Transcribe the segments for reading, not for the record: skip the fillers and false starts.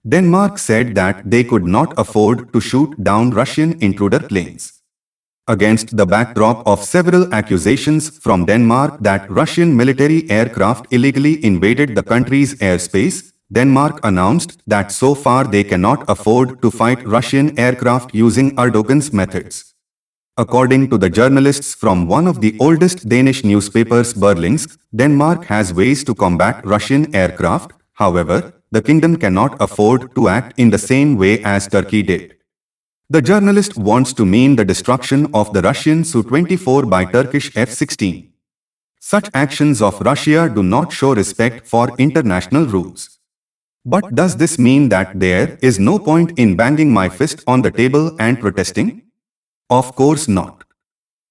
Denmark said that they could not afford to shoot down Russian intruder planes. Against the backdrop of several accusations from Denmark that Russian military aircraft illegally invaded the country's airspace, Denmark announced that so far they cannot afford to fight Russian aircraft using Erdogan's methods. According to the journalists from one of the oldest Danish newspapers Berlingske, Denmark has ways to combat Russian aircraft. However, the kingdom cannot afford to act in the same way as Turkey did. The journalist wants to mean the destruction of the Russian Su-24 by Turkish F-16. Such actions of Russia do not show respect for international rules. But does this mean that there is no point in banging my fist on the table and protesting? Of course not.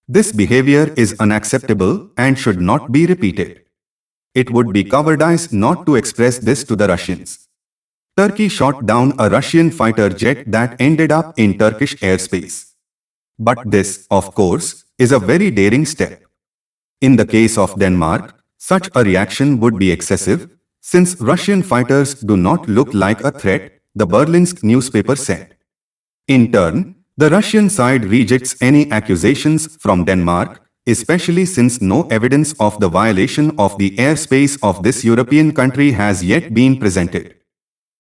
This behavior is unacceptable and should not be repeated. It would be cowardice not to express this to the Russians. Turkey shot down a Russian fighter jet that ended up in Turkish airspace. But this, of course, is a very daring step. In the case of Denmark, such a reaction would be excessive, since Russian fighters do not look like a threat, the Berlingske newspaper said. In turn, the Russian side rejects any accusations from Denmark, especially since no evidence of the violation of the airspace of this European country has yet been presented.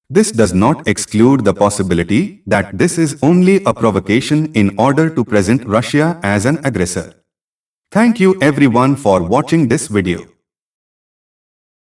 This does not exclude the possibility that this is only a provocation in order to present Russia as an aggressor. Thank you everyone for watching this video.